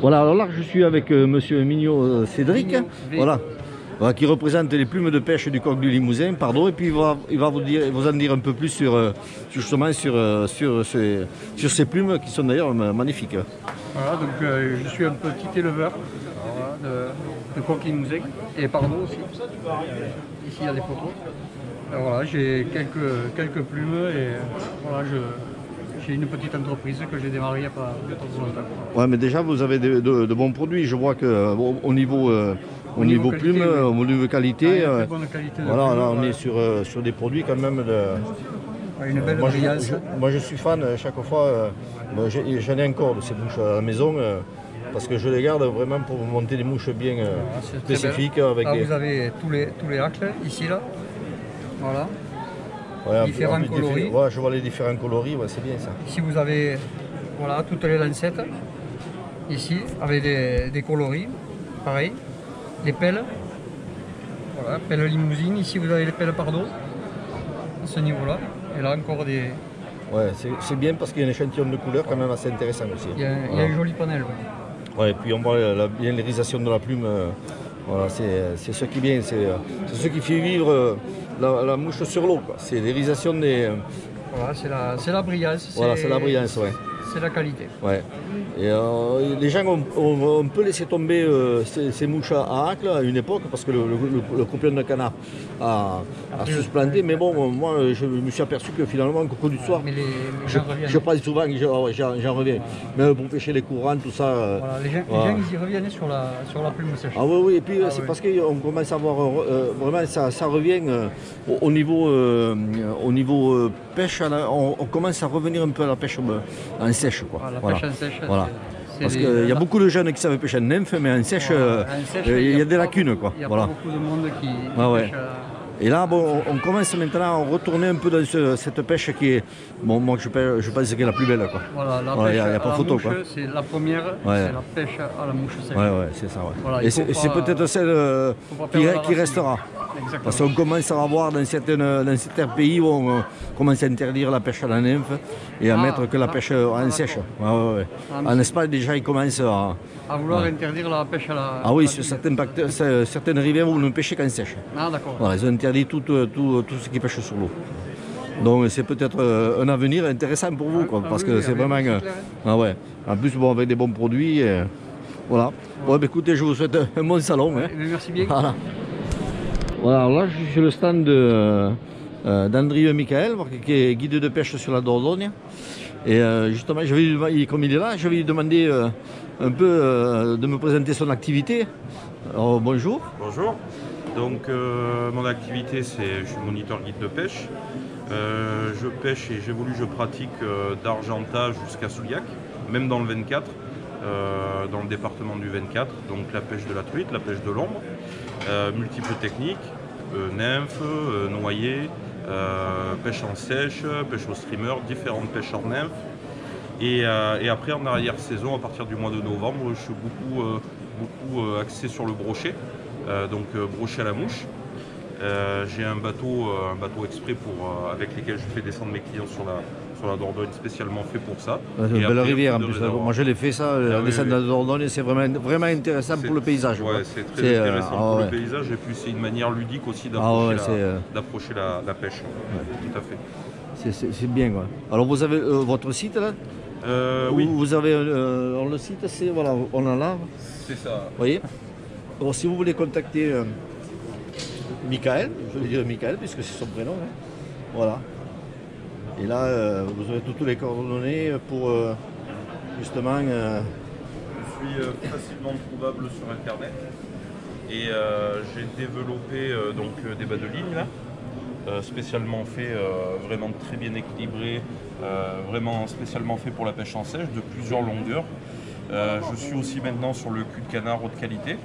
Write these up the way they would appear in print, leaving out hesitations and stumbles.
Voilà, alors là je suis avec monsieur Mignot Cédric, voilà, qui représente les plumes de pêche du coq du Limousin, pardon, et puis il va vous en dire un peu plus justement sur ces plumes qui sont d'ailleurs magnifiques. Voilà, donc je suis un petit éleveur de coq Limousin et pardon aussi. Ici il y a des photos. Alors voilà, j'ai quelques plumes et voilà, j'ai une petite entreprise que j'ai démarrée il n'y a pas trop longtemps. Ouais, mais déjà vous avez de bons produits. Je vois que au niveau plumes, au niveau qualité, Bonne qualité de voilà, plumes, là on est sur des produits quand même de. Une belle brillance. Moi je suis fan chaque fois. J'en ai encore de ces mouches à la maison parce que je les garde vraiment pour monter des mouches bien spécifiques. Avec vous avez tous les hacks ici là. Voilà. Ouais, Différents coloris. Ouais, je vois les différents coloris, ouais, c'est bien ça. Ici vous avez voilà, toutes les lancettes. Ici, avec des coloris. Pareil. Les pelles. Voilà, pelles limousine. Ici vous avez les pelles pardon. À ce niveau-là. Et là encore des. Ouais, c'est bien parce qu'il y a un échantillon de couleurs quand même assez intéressant aussi. Il y a un joli panel. Ouais, et puis on voit bien l'irisation de la plume. Voilà, c'est ce qui est bien, c'est ce qui fait vivre la mouche sur l'eau. C'est l'irisation des. Voilà, c'est la brillance. Voilà, c'est la brillance, ouais. C'est la qualité. Ouais. Et les gens ont un peu laissé tomber ces mouches à Acles à une époque parce que le copion de canard a supplanté. Mais bon, moi je me suis aperçu que finalement, au cours du soir, je passe souvent, j'en reviens. Même pour pêcher les courants, tout ça. Voilà, les gens ils y reviennent sur la plume sèche. Ah oui, et puis c'est parce qu'on commence à voir vraiment ça revient au niveau pêche, on commence à revenir un peu à la pêche en sèche. Quoi. La pêche en sèche. Voilà. Parce qu'il y a beaucoup de jeunes qui savent pêcher en nymphe, mais en sèche, il y a des lacunes. Quoi. Il y a pas beaucoup de monde qui pêche. Et là, bon, on commence maintenant à retourner un peu dans cette pêche qui est, bon, moi je pense qu'elle est la plus belle. Quoi. Voilà, la pêche y a pas à photo, la mouche, c'est la première, c'est la pêche à la mouche sèche. Ouais, c'est ça. Ouais. Voilà, et c'est peut-être celle qui restera. Exactement. Parce qu'on commence à avoir dans certains pays où on commence à interdire la pêche à la nymphe et à mettre que la pêche en sèche. En Espagne, déjà, ils commencent à vouloir interdire la pêche à la. Ah oui, sur certaines rivières, vous ne pêchez qu'en sèche. Ah d'accord. Voilà, ils ont interdit tout ce qui pêche sur l'eau. Donc c'est peut-être un avenir intéressant pour vous, quoi, parce que c'est vraiment. Ouais. En plus, bon, avec des bons produits. Voilà. Bon, bah, écoutez, je vous souhaite un bon salon. Hein. Merci bien. Voilà, alors là, je suis sur le stand d'Andrieux Michael, qui est guide de pêche sur la Dordogne. Et justement, comme il est là, je vais lui demander un peu de me présenter son activité. Alors, bonjour. Bonjour. Donc, mon activité, je suis moniteur guide de pêche. Je pêche et je pratique d'Argentat jusqu'à Souillac, même dans le 24, dans le département du 24. Donc, la pêche de la truite, la pêche de l'ombre, multiples techniques, nymphes, noyés, pêche en sèche, pêche au streamer, différentes pêches en nymphes. Et après, en arrière-saison, à partir du mois de novembre, je suis beaucoup axé sur le brochet, donc brochet à la mouche. J'ai un bateau exprès avec lequel je fais descendre mes clients sur la Dordogne, spécialement fait pour ça. C'est une belle rivière en plus. Moi je l'ai fait ça, la descente de la Dordogne, c'est vraiment intéressant pour le paysage. Ouais, c'est très intéressant pour le paysage et puis c'est une manière ludique aussi d'approcher la pêche. Ouais, tout à fait. C'est bien quoi. Alors vous avez votre site là? Oui. Vous avez le site, c'est voilà, on en a. C'est ça. Vous voyez. Alors si vous voulez contacter Michael, je vais dire Michael puisque c'est son prénom. Hein. Voilà. Et là, vous aurez toutes les coordonnées pour justement. Je suis facilement trouvable sur Internet et j'ai développé des bas de ligne là, spécialement fait, vraiment très bien équilibré, vraiment spécialement fait pour la pêche en sèche de plusieurs longueurs. Je suis aussi maintenant sur le cul de canard haute qualité.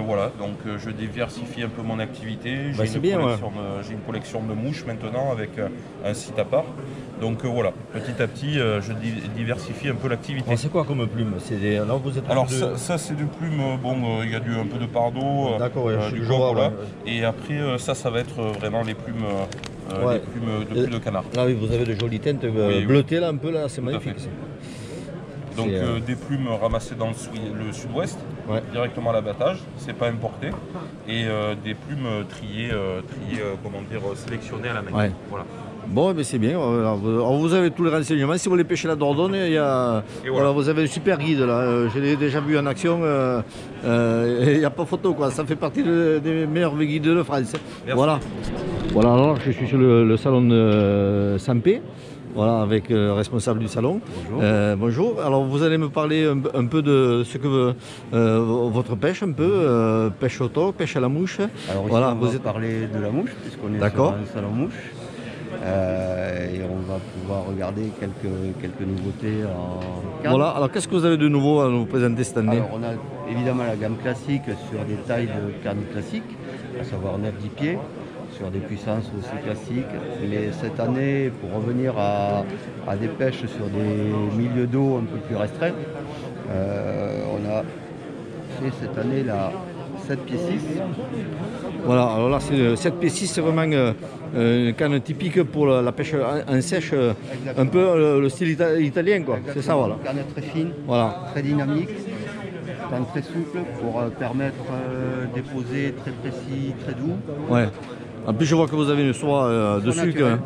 Voilà, donc je diversifie un peu mon activité. J'ai une collection de mouches maintenant avec un site à part. Donc voilà, petit à petit, je diversifie un peu l'activité. C'est quoi comme plume? Alors ça c'est des plumes, il y a un peu de pardot, du genre, voilà. Et après ça va être vraiment les plumes, de canard. Là oui, vous avez de jolies teintes bleutées là un peu là, c'est magnifique. Donc des plumes ramassées dans le sud-ouest, directement à l'abattage, c'est pas importé, et des plumes triées, comment dire, sélectionnées à la main. Ouais. Voilà. Bon, mais c'est bien. Alors, vous avez tous les renseignements. Si vous voulez pêcher la Dordogne, voilà, vous avez un super guide là. Je l'ai déjà vu en action. Il n'y a pas photo quoi. Ça fait partie des meilleurs guides de France. Merci. Voilà. Voilà. Alors, je suis sur le salon de Sampé. Voilà, avec le responsable du salon. Bonjour. Bonjour. Alors, vous allez me parler un peu de ce que votre pêche, un peu pêche au thon, pêche à la mouche. Alors, ici, voilà, vous êtes parlé de la mouche, puisqu'on est sur un salon mouche. Et on va pouvoir regarder quelques nouveautés en canne. Voilà, alors qu'est-ce que vous avez de nouveau à nous présenter cette année? Alors on a évidemment la gamme classique sur des tailles de canne classiques, à savoir 9-10 pieds, sur des puissances aussi classiques. Mais cette année, pour revenir à des pêches sur des milieux d'eau un peu plus restreints, on a fait cette année la 7 pieds 6. Voilà, alors là c'est 7 pieds 6, c'est vraiment une canne typique pour la pêche en sèche, un peu le style italien quoi, c'est ça voilà. Canne très fine, voilà. Très dynamique, canne très souple pour permettre déposer très précis, très doux. Ouais. En plus je vois que vous avez une soie dessus, naturelle.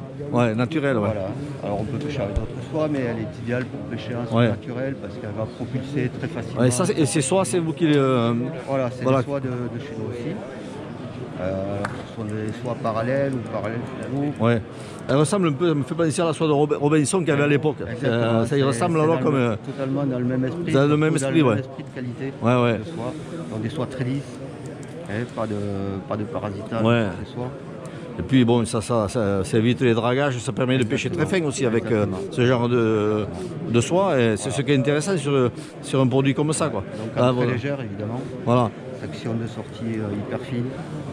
Naturelle. Ouais. Voilà. Alors on peut pêcher avec d'autres soies, mais elle est idéale pour pêcher en soie naturelle parce qu'elle va propulser très facilement. Ouais, ça, et ces soies, c'est vous qui les... Voilà, c'est les soies de chez nous aussi. Ce sont des soies parallèles ou parallèles flou. Ouais. Elle ressemble un peu, ça me fait penser à la soie de Robinson qu'il y avait à l'époque. Ça y ressemble alors comme... Totalement dans le même esprit. Dans le même esprit, esprit de qualité de soie. Donc des soies très lisses, pas de parasitage sur ces soies. Et puis bon, ça évite les dragages, ça permet de pêcher très fin aussi avec ce genre de soie. C'est ce qui est intéressant sur un produit comme ça, quoi. Donc très légère évidemment. Voilà. Section de sortie hyper fine.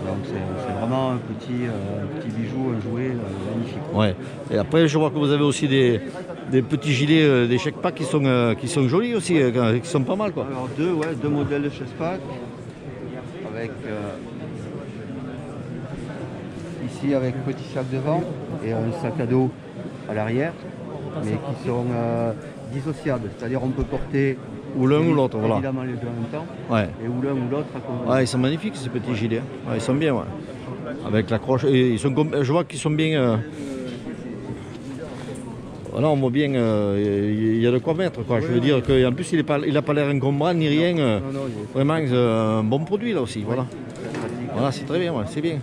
Donc c'est vraiment un petit bijou, un jouet magnifique. Ouais. Et après je vois que vous avez aussi des petits gilets, des Checkpack qui sont jolis aussi, qui sont pas mal quoi. Alors deux modèles de Checkpack avec ici avec petit sac devant et un sac à dos à l'arrière, mais qui sont dissociables, c'est-à-dire on peut porter ou l'un ou l'autre, voilà. Évidemment les deux en même temps, et ou l'un ou l'autre à côté. Ouais, ils sont magnifiques ces petits gilets, ils sont bien, avec la croche, et je vois qu'ils sont bien... Voilà, on voit bien, il y a de quoi mettre, quoi. Je veux dire qu'en plus il n'a pas l'air encombrant ni rien, non, vraiment un bon produit là aussi, voilà. Voilà, c'est très bien, c'est bien.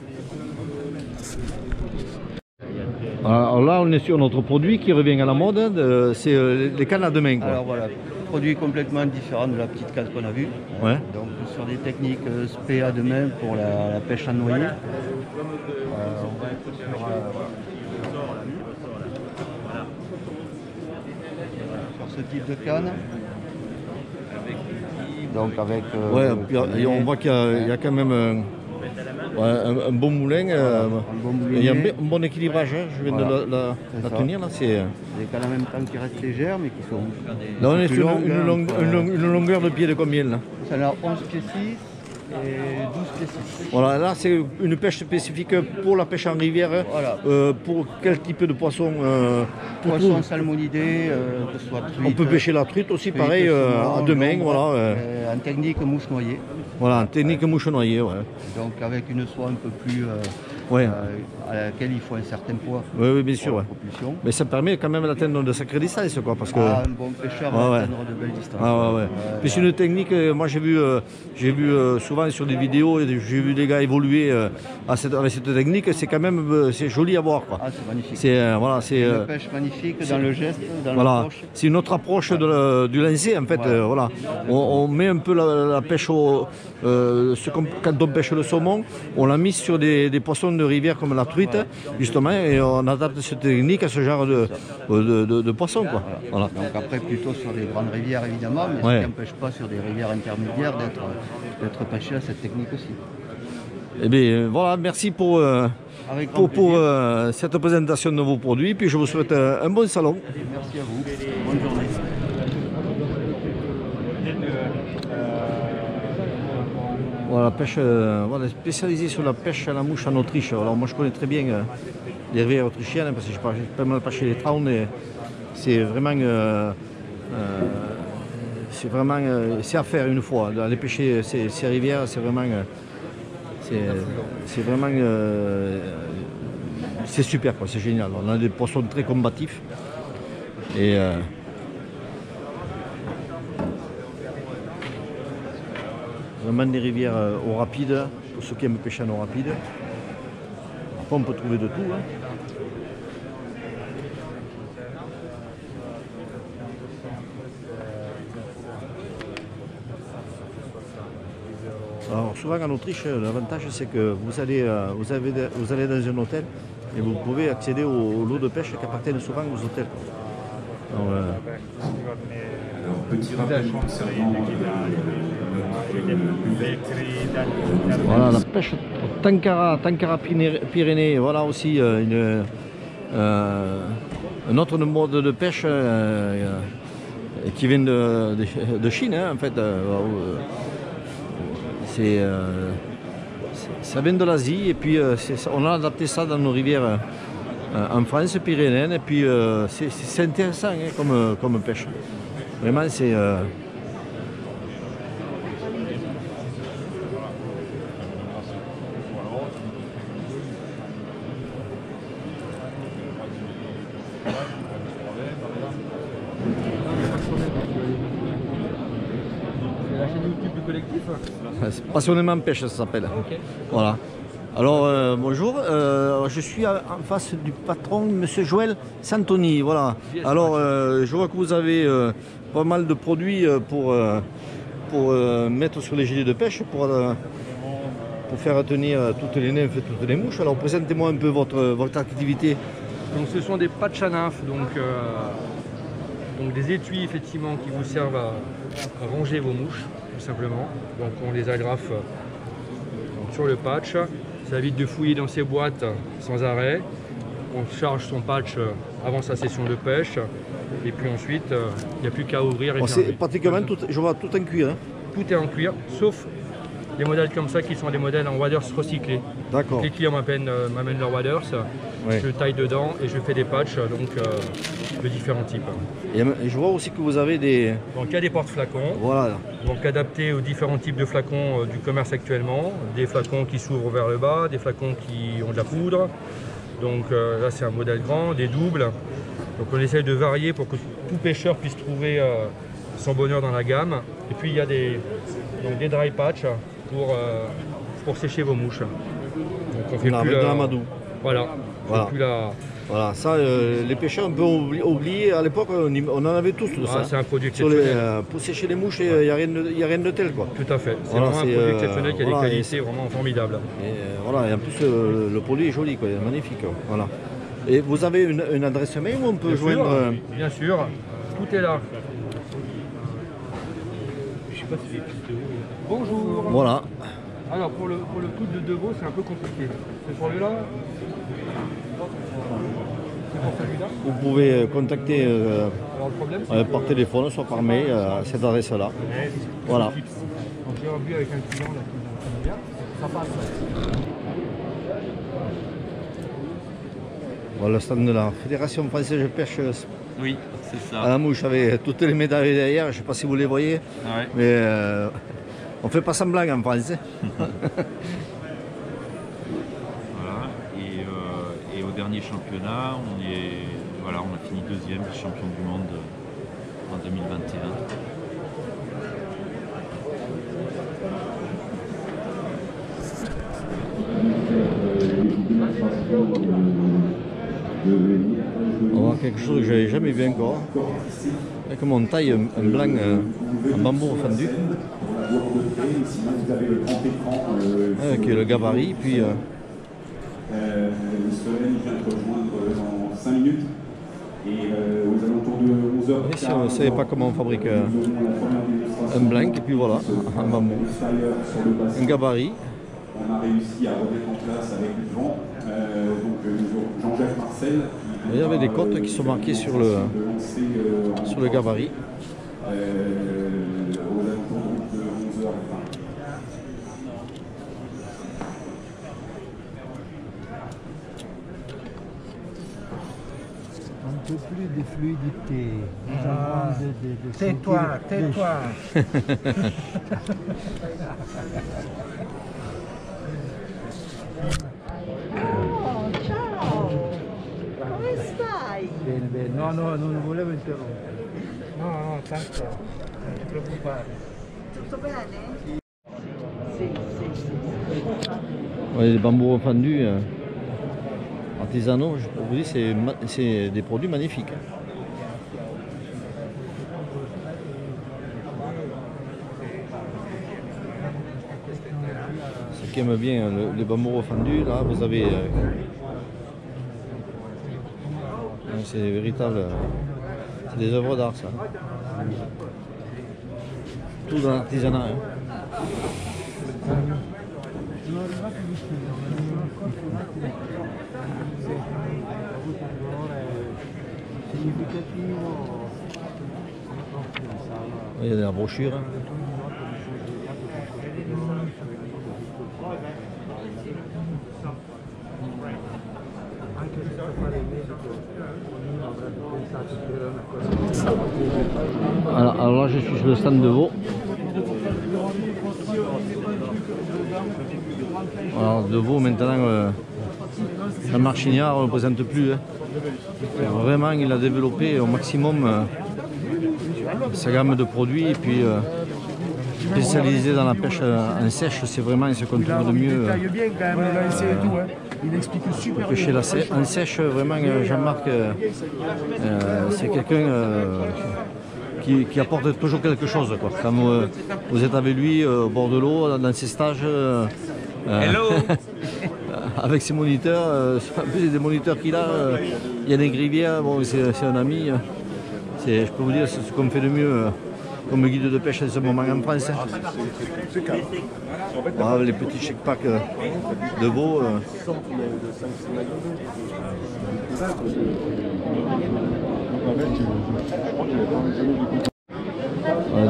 Alors là, on est sur notre produit qui revient à la mode, c'est les cannes à deux mains. Quoi. Alors voilà, produit complètement différent de la petite canne qu'on a vue. Ouais. Donc sur des techniques spé à deux mains pour la pêche à noyer. On va être sur ce type de canne. Donc avec... on voit qu'il y a quand même... un bon moulin, il y a un bon équilibrage, je viens de la tenir là. C'est des cannes en même temps qui restent légères mais qui sont... Là on est sur une longueur de pied de combien là? Ça a 11 pieds 6 et 12 pieds 6. Voilà, là c'est une pêche spécifique pour la pêche en rivière, voilà. Pour quel type de poisson? Poisson salmonidé, que ce soit truite. On peut pêcher la truite aussi, pareil, à deux mains, voilà. En technique mouche noyée. Voilà, en technique mouche noyée, Donc avec une soie un peu plus... à laquelle il faut un certain poids. Oui, bien sûr. Mais ça permet quand même d'atteindre de sacrées distances, quoi. Parce que... un bon pêcheur va atteindre de belles distances. Puis c'est une technique, moi j'ai vu souvent sur des vidéos, j'ai vu des gars évoluer avec cette technique, c'est quand même joli à voir, quoi. Ah, c'est magnifique. C'est une pêche magnifique dans le geste, dans l'approche. C'est une autre approche du lancer, en fait. Voilà. On met un peu la pêche quand on pêche le saumon, on l'a mis sur des poissons de rivière comme la truite, justement, et on adapte cette technique à ce genre de poissons, quoi. Voilà. Donc après, plutôt sur des grandes rivières, évidemment, mais ce qui n'empêche pas sur des rivières intermédiaires d'être pêché à cette technique aussi. Eh bien, voilà, merci pour cette présentation de vos produits, puis je vous souhaite un bon salon. Merci à vous, bonne journée. Voilà, pêche, spécialisé sur la pêche à la mouche en Autriche. Alors moi je connais très bien les rivières autrichiennes parce que j'ai pas mal pêché les traunes et c'est vraiment c'est vraiment c'est à faire une fois. Aller pêcher ces rivières, c'est vraiment c'est super, quoi, c'est génial. On a des poissons très combatifs et vraiment des rivières eau rapide pour ceux qui aiment pêcher en eau rapide. Après, on peut trouver de tout, hein. Alors souvent en Autriche, l'avantage c'est que vous allez dans un hôtel et vous pouvez accéder aux lots de pêche qui appartiennent souvent aux hôtels. Donc, petit rappel concernant voilà la pêche au Tankara Pyrénées, voilà aussi un autre mode de pêche qui vient de Chine, hein, en fait. Ça vient de l'Asie et puis on a adapté ça dans nos rivières en France, pyrénéennes, et puis c'est intéressant, hein, comme pêche. Vraiment, c'est... C'est la chaîne YouTube du collectif. Passionnément pêche, ça s'appelle. Ok. Voilà. Alors bonjour, je suis en face du patron, monsieur Joël Santoni. Voilà. Alors je vois que vous avez pas mal de produits pour mettre sur les gilets de pêche, pour faire tenir toutes les nymphes et toutes les mouches. Alors présentez-moi un peu votre activité. Donc ce sont des patchs à nymphes, donc des étuis effectivement qui vous servent à ranger vos mouches, tout simplement. Donc on les agrafe sur le patch. Ça évite de fouiller dans ses boîtes sans arrêt. On charge son patch avant sa session de pêche. Et puis ensuite, il n'y a plus qu'à ouvrir et Bon, fermer. c'est pratiquement tout, je vois tout en cuir. Hein. Tout est en cuir, sauf des modèles comme ça qui sont des modèles en waders recyclés. D'accord. Les clients m'amènent leurs waders, Ouais. je taille dedans et je fais des patchs de différents types. Et je vois aussi que vous avez des... Donc il y a des porte-flacons, Voilà. donc adaptés aux différents types de flacons du commerce actuellement. Des flacons qui s'ouvrent vers le bas, des flacons qui ont de la poudre. Donc là c'est un modèle grand, des doubles. Donc on essaye de varier pour que tout pêcheur puisse trouver son bonheur dans la gamme. Et puis il y a des dry patch pour sécher vos mouches. Donc on fait On a plus avec de l'amadou. Voilà. Voilà. On fait plus la... Voilà, ça, les pêcheurs un peu oubliés. À l'époque, on en avait tous de ça. c'est un produit Sur les, exceptionnel. pour sécher les mouches, il n'y a rien de tel, quoi. Tout à fait. C'est Voilà, vraiment un c'est, produit exceptionnel qui a voilà, des et qualités vraiment formidables. Et, voilà, et en plus, le produit est joli, quoi, il est magnifique. Quoi. Voilà. Et vous avez une adresse mail où on peut joindre... Bien sûr, tout est là. Bonjour. Voilà. Alors pour le coude de Deveau, c'est un peu compliqué. C'est pour lui-là. C'est pour celui-là. Vous pouvez contacter Alors le problème, par téléphone, soit par mail, à cette adresse-là. Voilà. donc j'ai un but avec un client là qui me bien. Ça passe. Voilà le stand de la Fédération Française de Pêche Oui, c'est ça. à la mouche, avec toutes les médailles derrière. Je ne sais pas si vous les voyez, Ouais. mais on ne fait pas semblant en France. Hein. Voilà. Et au dernier championnat, on a fini deuxième champion du monde en 2021. On va voir quelque chose que je n'avais jamais vu encore. Avec mon taille, un blanc en bambou fendu. Avec le gabarit, puis Le soleil vient de rejoindre dans 5 minutes. Et aux alentours de 11h. si on ne savait pas comment on fabrique un blanc, et puis voilà, en bambou. Un gabarit. On a réussi à remettre en place avec du vent. Jean-Jacques Marcel. Il y avait des côtes qui sont marquées sur le gabarit. Aux alentours de 11h. Un peu plus de fluidité. Nous avons de Tais-toi, sentir tais-toi. Oh, ciao! Come stai? Bene, bene. No, no, non volevo interrompere. No, no, tanto, non ti preoccupare. Tutto bene? Sì, sì, sì. Ouais, les bambous fendus artisanaux, je peux vous dire, c'est des produits magnifiques. Ceux qui aiment bien les bambous fendus, là vous avez... c'est véritable, c'est des œuvres d'art ça. Tout dans l'artisanat. Hein. Il y a de la brochure. Alors là je suis sur le stand de veau. Alors de veau maintenant, Jean-Marc Chignard ne représente plus. Hein. Vraiment il a développé au maximum sa gamme de produits et puis spécialisé dans la pêche en sèche, c'est vraiment ce qu'on trouve de mieux. Il explique super Pêcher en sèche, vraiment Jean-Marc c'est quelqu'un qui apporte toujours quelque chose. Quoi. Quand vous êtes avec lui au bord de l'eau, dans ses stages, avec ses moniteurs, en plus des moniteurs qu'il a, Yann Grivière, bon, c'est un ami. Je peux vous dire, c'est ce qu'on fait de mieux comme guide de pêche à ce moment en France. Voilà, les petits chèques-packs de veau.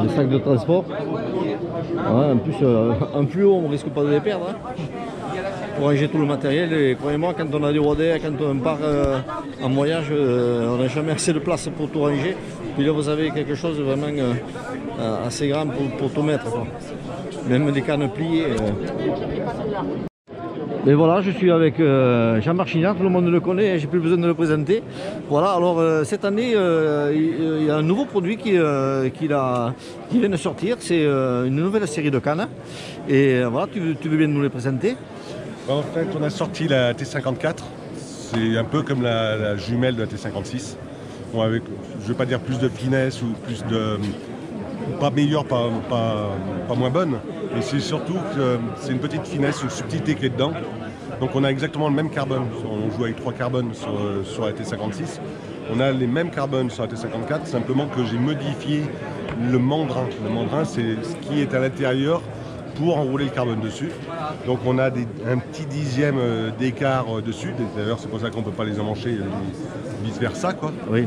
Des sacs de transport. Ouais, en plus, un fluo, on ne risque pas de les perdre. Hein. Pour ranger tout le matériel, et croyez-moi, quand on a des waders, quand on part en voyage, on n'a jamais assez de place pour tout ranger. Puis là, vous avez quelque chose de vraiment assez grand pour tout mettre. Quoi. Même des cannes pliées. Mais voilà, je suis avec Jean-Marc Chignard, tout le monde le connaît, j'ai plus besoin de le présenter. Voilà, alors cette année, il y a un nouveau produit qui vient de sortir, c'est une nouvelle série de cannes. Et voilà, tu veux bien nous les présenter? En fait, on a sorti la T54, c'est un peu comme la jumelle de la T56. Bon, avec, je ne veux pas dire plus de finesse ou plus de... pas meilleure, pas moins bonne, mais c'est surtout que c'est une petite finesse, une subtilité qui est dedans. Donc on a exactement le même carbone, on joue avec 3 carbones sur la T56. On a les mêmes carbones sur la T54, simplement que j'ai modifié le mandrin. Le mandrin, c'est ce qui est à l'intérieur pour enrouler le carbone dessus. Donc on a un petit dixième d'écart dessus, d'ailleurs c'est pour ça qu'on ne peut pas les emmancher vice versa quoi. Oui.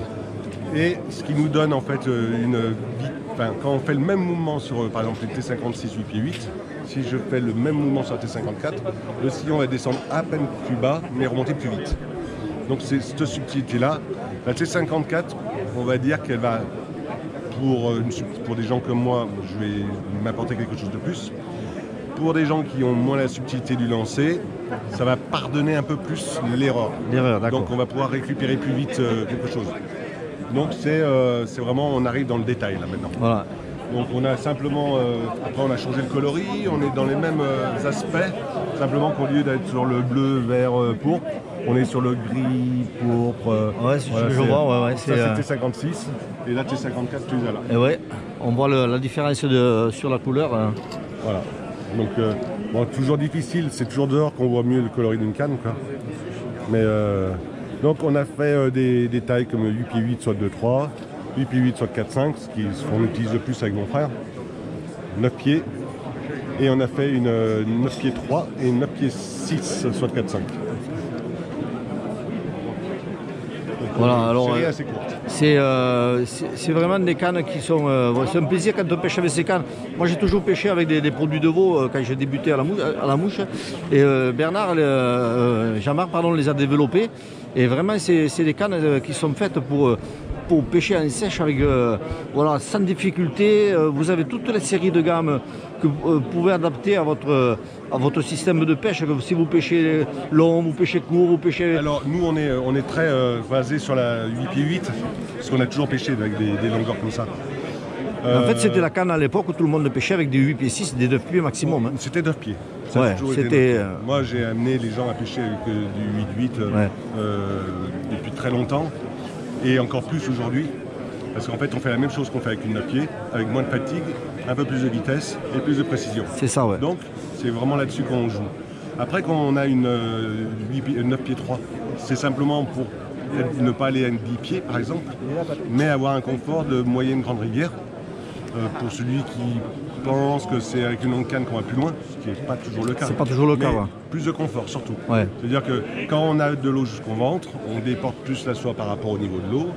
Et ce qui nous donne en fait quand on fait le même mouvement sur par exemple les T56 8 pieds 8, si je fais le même mouvement sur la T54, le sillon va descendre à peine plus bas mais remonter plus vite. Donc c'est cette subtilité là. La T54, on va dire qu'elle va pour des gens comme moi, je vais m'apporter quelque chose de plus. Pour des gens qui ont moins la subtilité du lancer, ça va pardonner un peu plus l'erreur. D'accord. Donc on va pouvoir récupérer plus vite quelque chose. Donc c'est vraiment, on arrive dans le détail là maintenant. Voilà. Donc on a simplement, après on a changé le coloris, on est dans les mêmes aspects, simplement qu'au lieu d'être sur le bleu, vert, pourpre, on est sur le gris, pourpre. Ouais, c'est ce que je vois. Ouais, ça c'était 56 et là T54 tu es là. Et ouais, on voit la différence sur la couleur. Voilà. Donc bon, toujours difficile, c'est toujours dehors qu'on voit mieux le coloris d'une canne quoi. Mais donc on a fait des tailles comme 8 pieds 8 soit 2-3, 8 pieds 8 soit 4-5, ce qu'on utilise le plus avec mon frère, 9 pieds, et on a fait une 9 pieds 3 et une 9 pieds 6 soit 4-5. Voilà, alors série assez courte. C'est vraiment des cannes qui sont... c'est un plaisir quand on pêche avec ces cannes. Moi j'ai toujours pêché avec des produits de veau quand j'ai débuté à la mouche. Et Jean-Marc les a développés. Et vraiment, c'est des cannes qui sont faites pour pêcher en sèche avec, voilà, sans difficulté. Vous avez toute la série de gammes que vous pouvez adapter à votre système de pêche. Si vous pêchez long, vous pêchez court, vous pêchez... Alors nous on est très basé sur la 8 pieds 8, parce qu'on a toujours pêché avec des longueurs comme ça. En fait, c'était la canne à l'époque où tout le monde pêchait avec des 8 pieds 6, des 9 pieds maximum. Hein. C'était 9 pieds. Ouais, c'était... Moi j'ai amené les gens à pêcher avec du 8-8 depuis très longtemps. Et encore plus aujourd'hui, parce qu'en fait on fait la même chose qu'on fait avec une 9 pieds, avec moins de fatigue, un peu plus de vitesse et plus de précision. C'est ça, ouais. Donc c'est vraiment là-dessus qu'on joue. Après quand on a une 9 pieds 3, c'est simplement pour ne pas aller à une 10 pieds par exemple, mais avoir un confort de moyenne grande rivière. Pour celui qui pense que c'est avec une longue canne qu'on va plus loin, ce qui n'est pas toujours le cas. C'est pas toujours le cas, ouais. Plus de confort surtout. Ouais. C'est-à-dire que quand on a de l'eau jusqu'au ventre, on déporte plus la soie par rapport au niveau de l'eau.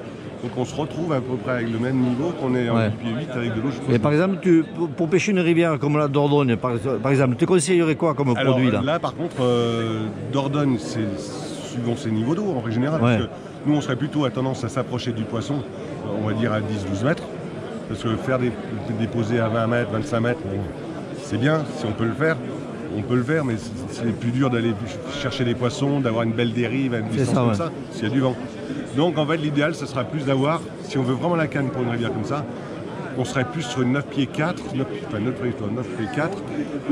Donc on se retrouve à peu près avec le même niveau qu'on est en 8 pieds 8 avec de l'eau jusqu'au ventre. Et par exemple, pour pêcher une rivière comme la Dordogne, par exemple, tu conseillerais quoi comme produit là? Là par contre, Dordogne, c'est suivant ses niveaux d'eau en général. Parce que nous on serait plutôt à tendance à s'approcher du poisson, on va dire à 10-12 mètres. Parce que faire des posées à 20 mètres, 25 mètres, c'est bien, si on peut le faire, mais c'est plus dur d'aller chercher des poissons, d'avoir une belle dérive à une distance comme ça, s'il y a du vent. Donc en fait l'idéal, ce sera plus d'avoir, si on veut vraiment la canne pour une rivière comme ça, on serait plus sur une 9 pieds 4, 9 pieds 4,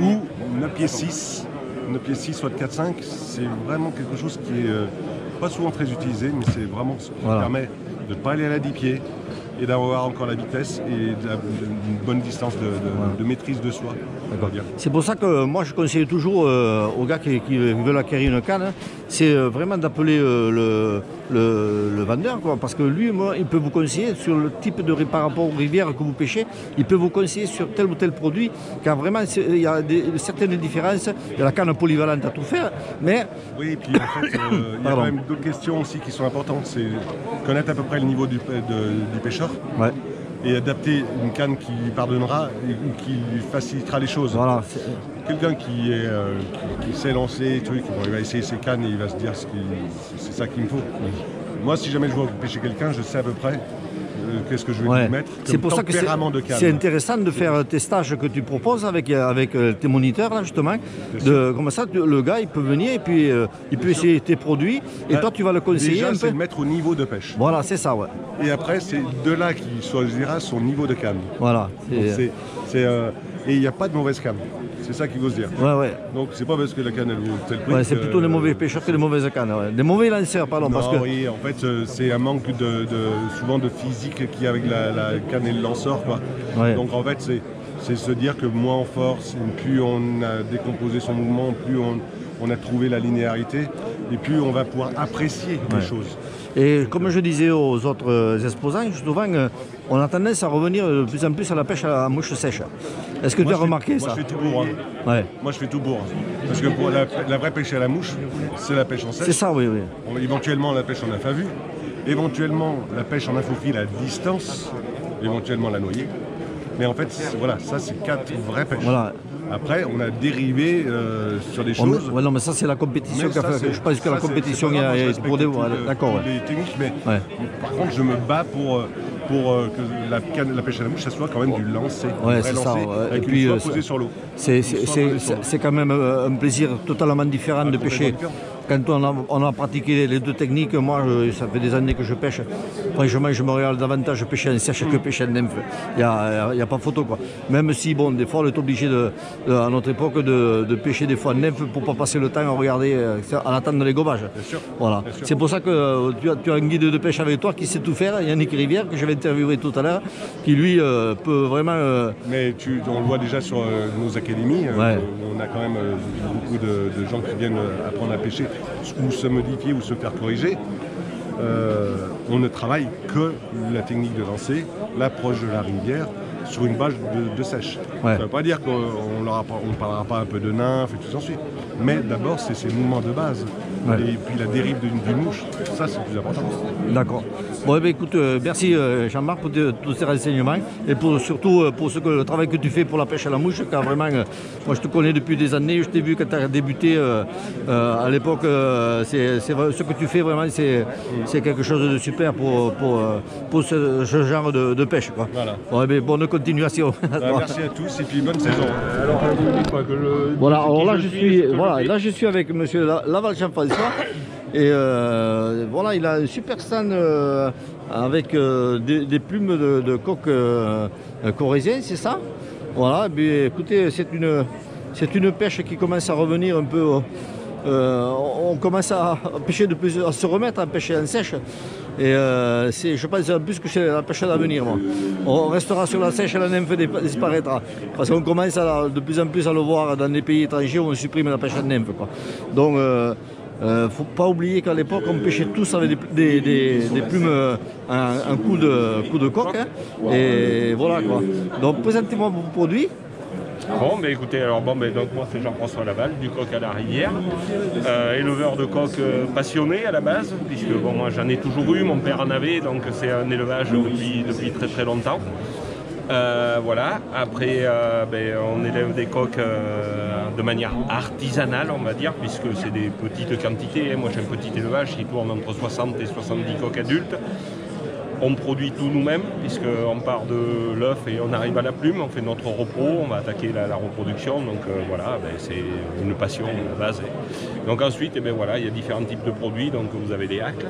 ou 9 pieds 6, 9 pieds 6 soit de 4-5, c'est vraiment quelque chose qui est pas souvent très utilisé, mais c'est vraiment ce qui permet de ne pas aller à la 10 pieds, et d'avoir encore la vitesse et une bonne distance de maîtrise de soi. C'est pour ça que moi je conseille toujours aux gars qui veulent acquérir une canne, c'est vraiment d'appeler le vendeur, quoi, parce que lui, moi, il peut vous conseiller sur le type de par rapport aux rivières que vous pêchez, il peut vous conseiller sur tel ou tel produit, car vraiment il y a certaines différences. Il y a la canne polyvalente à tout faire, mais... Oui, et puis en fait, il y a quand même d'autres questions aussi qui sont importantes, c'est connaître à peu près le niveau du pêcheur. Ouais. Et adapter une canne qui lui pardonnera et qui lui facilitera les choses. Voilà. Quelqu'un qui sait lancer, il va essayer ses cannes et il va se dire c'est ça qu'il me faut. Moi, si jamais je vois pêcher quelqu'un, je sais à peu près qu'est-ce que je vais lui mettre. C'est pour ça que c'est intéressant de faire tes stages que tu proposes avec tes moniteurs, là, justement. Comme ça, le gars, il peut venir et puis il peut essayer tes produits et toi, tu vas le conseiller déjà, un peu. C'est le mettre au niveau de pêche. Voilà, c'est ça, ouais. Et après, c'est de là qu'il choisira son niveau de canne. Voilà. Et il n'y a pas de mauvaise canne. C'est ça qu'il faut se dire. Ouais, ouais. Donc c'est pas parce que la canne elle vaut tel prix. Ouais, c'est plutôt les mauvais pêcheurs que les mauvaises cannes. Ouais. Des mauvais lanceurs, pardon. Non, parce que... oui, en fait c'est un manque souvent de physique qu'il y a avec la canne et le lanceur, quoi. Ouais. Donc en fait c'est se dire que moins en force, plus on a décomposé son mouvement, plus on a trouvé la linéarité et plus on va pouvoir apprécier les choses. Et comme je disais aux autres exposants, souvent on a tendance à revenir de plus en plus à la pêche à la mouche sèche. Est-ce que tu as remarqué ça? Moi je fais tout pour. Ouais. Moi je fais tout pour. Parce que pour la vraie pêche à la mouche, c'est la pêche en sèche. C'est ça, oui. Éventuellement la pêche en infra vue, éventuellement la pêche en infofile à distance, éventuellement la noyée. Mais en fait, voilà, ça c'est 4 vraies pêches. Voilà. Après, on a dérivé sur des choses. Ouais, non, mais ça, c'est la compétition qui a fait. Je pense que la compétition est pour des. D'accord. Les techniques, mais par contre, je me bats pour que la pêche à la mouche, ça soit quand même du lancer. Ouais, c'est ça. Avec une soie posée sur l'eau. C'est quand même un plaisir totalement différent de pêcher. Quand on a pratiqué les deux techniques, moi, ça fait des années que je pêche. Franchement, je me regarde davantage pêcher en sèche que pêcher en nymphe. Il n'y a pas photo, quoi. Même si, bon, des fois, on est obligé, à notre époque, de pêcher des fois en nymphe pour ne pas passer le temps à regarder, à attendre les gobages. Bien sûr. Voilà. C'est pour ça que tu as un guide de pêche avec toi qui sait tout faire, Yannick Rivière, que je vais interviewer tout à l'heure, qui, lui, peut vraiment... Mais on le voit déjà sur nos académies. On a quand même beaucoup de gens qui viennent apprendre à pêcher ou se modifier ou se faire corriger. On ne travaille que la technique de lancer, l'approche de la rivière sur une base de sèche. Ça ne veut pas dire qu'on ne parlera pas un peu de nymphe et tout ça ensuite. Mais d'abord, c'est ces mouvements de base. Et puis la dérive d'une mouche, ça c'est plus important. D'accord. Bon, eh bien, écoute, merci Jean-Marc pour tous ces renseignements et surtout pour le travail que tu fais pour la pêche à la mouche, car vraiment, moi je te connais depuis des années, je t'ai vu quand tu as débuté à l'époque, ce que tu fais vraiment, c'est quelque chose de super pour ce genre de pêche. Quoi. Voilà. Bon, eh bien, bonne continuation. Merci à tous et puis bonne saison. Voilà, alors là je suis avec monsieur Laval Jean-François. Et voilà, il a un super stand avec des plumes de coq corésien, c'est ça? Voilà, mais écoutez, c'est une pêche qui commence à revenir un peu. On commence à pêcher à se remettre à pêcher en sèche. Et je pense en plus que c'est la pêche d'avenir. On restera sur la sèche et la nymphe disparaîtra. Parce qu'on commence de plus en plus à le voir dans des pays étrangers où on supprime la pêche en nymphe. Quoi. Donc, il ne faut pas oublier qu'à l'époque, on pêchait tous avec des plumes en coup de coq. Hein. Et voilà quoi. Donc, présentez-moi vos produits. Bon, mais écoutez, donc moi c'est Jean-François Laval, du coq à la rivière, éleveur de coq passionné à la base, puisque bon, moi j'en ai toujours eu, mon père en avait, donc c'est un élevage depuis très très longtemps. Voilà, après on élève des coqs de manière artisanale, on va dire, puisque c'est des petites quantités. Moi j'ai un petit élevage qui tourne entre 60 et 70 coqs adultes. On produit tout nous-mêmes, puisqu'on part de l'œuf et on arrive à la plume, on fait notre repos, on va attaquer la reproduction, donc voilà, c'est une passion à la base. Donc ensuite, voilà, il y a différents types de produits, donc vous avez des hacks,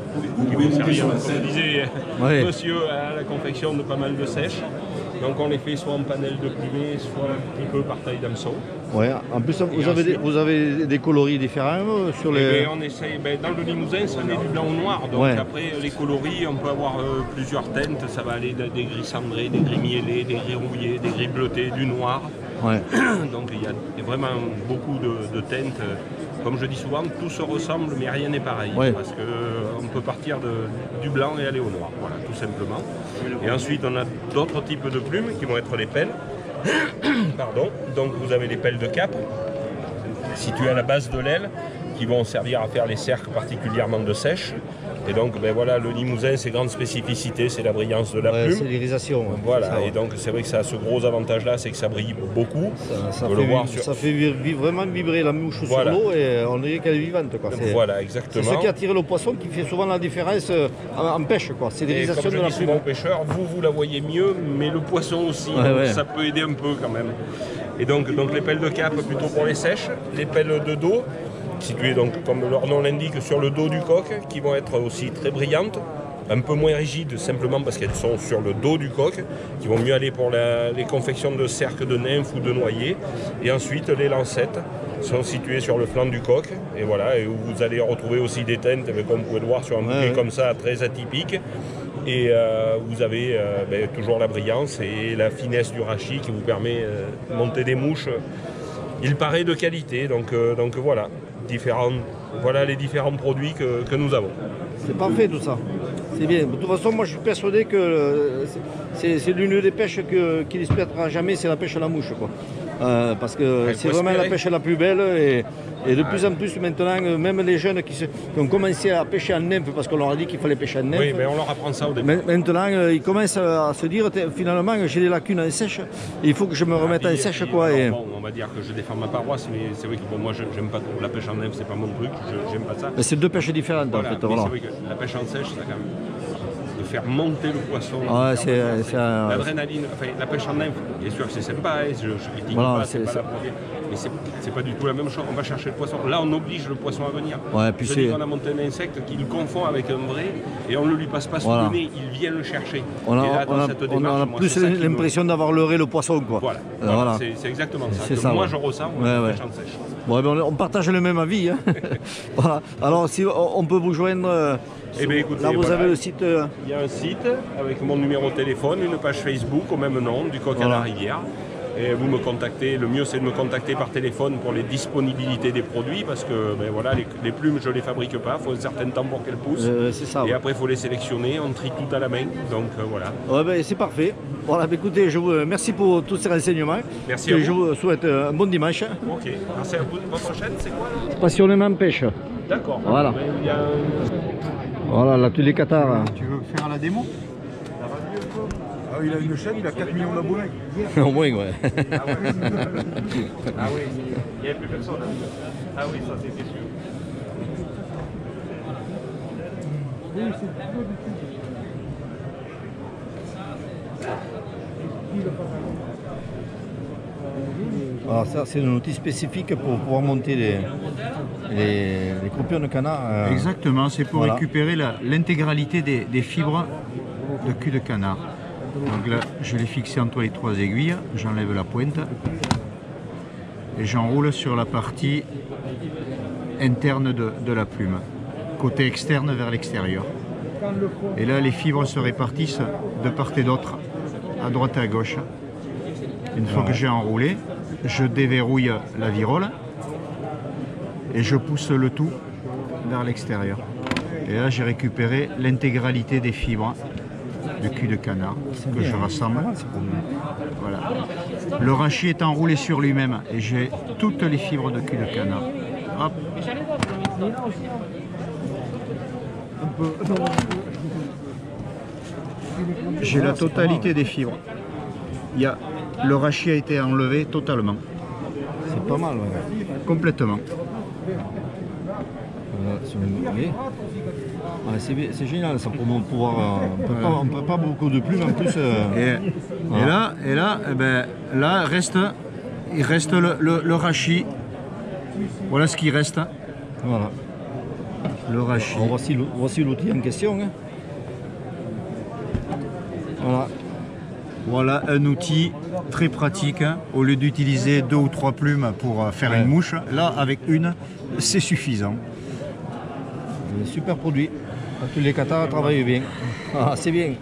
qui vont servir, comme disait monsieur, à la confection de pas mal de sèches. Donc on les fait soit en panel de plumée, soit un petit peu par taille d'hameçon. Ouais, en plus vous avez des coloris différents sur les... On essaye, dans le Limousin, on est du blanc au noir, donc après les coloris, on peut avoir plusieurs teintes, ça va aller des gris cendrés, des gris miellés, des gris rouillés, des gris bleutés, du noir. Ouais. Donc il y a vraiment beaucoup de teintes. Comme je dis souvent, tout se ressemble mais rien n'est pareil, parce qu'on peut partir du blanc et aller au noir, voilà, tout simplement. Et ensuite on a d'autres types de plumes qui vont être les pelles. Pardon. Donc vous avez les pelles de cap, situées à la base de l'aile, qui vont servir à faire les cercles particulièrement de sèche. Et donc voilà, le Limousin, ses grandes spécificités, c'est la brillance de la plume. C'est l'irisation. Voilà, et donc c'est vrai que ça a ce gros avantage-là, c'est que ça brille beaucoup. Ça fait vraiment vibrer la mouche sur l'eau et on dirait qu'elle est vivante. Quoi. Voilà, exactement. C'est ce qui attire le poisson qui fait souvent la différence en pêche. C'est l'irisation de la plume. Souvent aux pêcheurs, vous la voyez mieux, mais le poisson aussi, ça peut aider un peu quand même. Et donc les pelles de cap plutôt pour les sèches, les pelles de dos, situées donc comme leur nom l'indique sur le dos du coq, qui vont être aussi très brillantes, un peu moins rigides simplement parce qu'elles sont sur le dos du coq, qui vont mieux aller pour les confections de cercles de nymphes ou de noyers. Et ensuite les lancettes sont situées sur le flanc du coq, et voilà, et où vous allez retrouver aussi des teintes, comme vous pouvez le voir sur un bouquet comme ça, très atypique. Et vous avez toujours la brillance et la finesse du rachis qui vous permet de monter des mouches, il paraît, de qualité. Donc voilà. Voilà les différents produits que nous avons. C'est parfait tout ça. C'est bien. De toute façon, moi je suis persuadé que c'est l'une des pêches qui ne disparaîtra jamais, c'est la pêche à la mouche. Quoi. Parce que c'est vraiment la pêche la plus belle et de plus en plus maintenant, même les jeunes qui ont commencé à pêcher en nymphe, parce qu'on leur a dit qu'il fallait pêcher en nymphe. Oui, mais on leur apprend ça au début. Maintenant, ils commencent à se dire, finalement, j'ai des lacunes en sèche, il faut que je me remette en sèche. Quoi, bon, on va dire que je défends ma paroisse, mais c'est vrai que moi j'aime pas trop la pêche en nymphe, c'est pas mon truc, j'aime pas ça. C'est deux pêches différentes en fait. Voilà. C'est vrai que la pêche en sèche, ça quand même de faire monter le poisson. L'adrénaline, enfin la pêche en nymphe, bien sûr que c'est sympa, je critique pas, c'est pas la première. Mais c'est pas du tout la même chose, on va chercher le poisson. Là, on oblige le poisson à venir. Je dis qu'on a monté un insecte qu'il confond avec un vrai et on ne lui passe pas sous le nez, il vient le chercher. On a plus l'impression d'avoir leurré le poisson. Quoi. Voilà. C'est exactement ça. Moi, je ressens en sèche. Bon, on partage le même avis. Hein. Voilà. Alors, si on peut vous joindre... écoutez, là, vous avez le site... Il y a un site avec mon numéro de téléphone, une page Facebook au même nom, du coq à la rivière. Et vous me contactez, le mieux c'est de me contacter par téléphone pour les disponibilités des produits, parce que les plumes je ne les fabrique pas, il faut un certain temps pour qu'elles poussent. C'est ça. Et après il faut les sélectionner, on trie tout à la main, donc voilà. C'est parfait. Voilà, écoutez, je vous remercie pour tous ces renseignements. Merci à vous. Je vous souhaite un bon dimanche. Ok, merci à vous. Votre chaîne c'est quoi? Passionnément pêche. D'accord. Voilà. Voilà, l'atelier Qatar. Tu veux faire la démo? Ah, il a une chaîne, il a 4 millions d'abonnés. Au moins, ouais. Ah oui, il n'y avait plus personne. Ah oui, ça c'était sûr. Alors ça, c'est une outil spécifique pour pouvoir monter les croupions de canard. Exactement, c'est pour voilà. récupérer l'intégralité des fibres de cul de canard. Donc là, je l'ai fixé entre les 3 aiguilles, j'enlève la pointe et j'enroule sur la partie interne de la plume, côté externe vers l'extérieur. Et là, les fibres se répartissent de part et d'autre, à droite et à gauche. Une fois que j'ai enroulé, je déverrouille la virole et je pousse le tout vers l'extérieur. Et là, j'ai récupéré l'intégralité des fibres de cul de canard que je rassemble. Voilà. Le rachis est enroulé sur lui-même et j'ai toutes les fibres de cul de canard. Hop. J'ai la totalité des fibres. Le rachis a été enlevé totalement. C'est pas mal, ouais. Complètement. C'est génial ça pour pouvoir. On ne peut pas beaucoup de plumes en plus. Et là, eh ben, il reste le rachis. Voilà ce qui reste. Voilà. Le rachis. Alors, voici l'outil en question. Hein. Voilà. Voilà un outil très pratique. Hein. Au lieu d'utiliser 2 ou 3 plumes pour faire une mouche, là avec une, c'est suffisant. Super produit. Tous les Qatar travaillent bien. Ah, c'est bien.